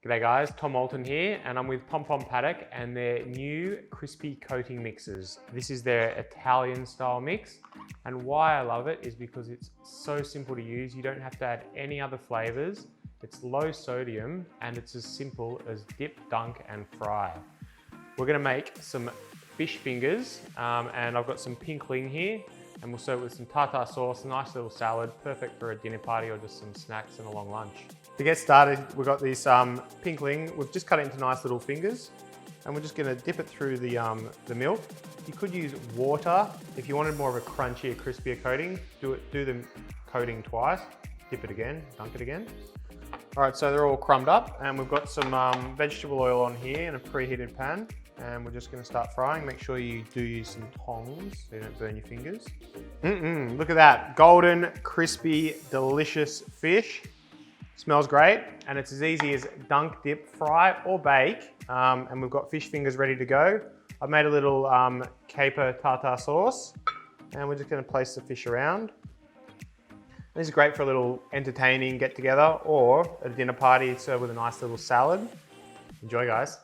G'day guys, Tom Alton here, and I'm with PomPom Paddock and their new crispy coating mixes. This is their Italian style mix, and why I love it is because it's so simple to use. You don't have to add any other flavors. It's low sodium and it's as simple as dip, dunk and fry. We're gonna make some fish fingers and I've got some pinkling here, and we'll serve it with some tartar sauce, a nice little salad, perfect for a dinner party or just some snacks and a long lunch. To get started, we've got this pinkling. We've just cut it into nice little fingers, and we're just gonna dip it through the milk. You could use water if you wanted more of a crunchier, crispier coating. Do the coating twice, dip it again, dunk it again. All right, so they're all crumbed up, and we've got some vegetable oil on here in a preheated pan, and we're just gonna start frying. Make sure you do use some tongs so you don't burn your fingers. Look at that, golden, crispy, delicious fish. Smells great, and it's as easy as dunk, dip, fry or bake. And we've got fish fingers ready to go. I've made a little caper tartar sauce, and we're just gonna place the fish around. This is great for a little entertaining get together or at a dinner party, served with a nice little salad. Enjoy guys.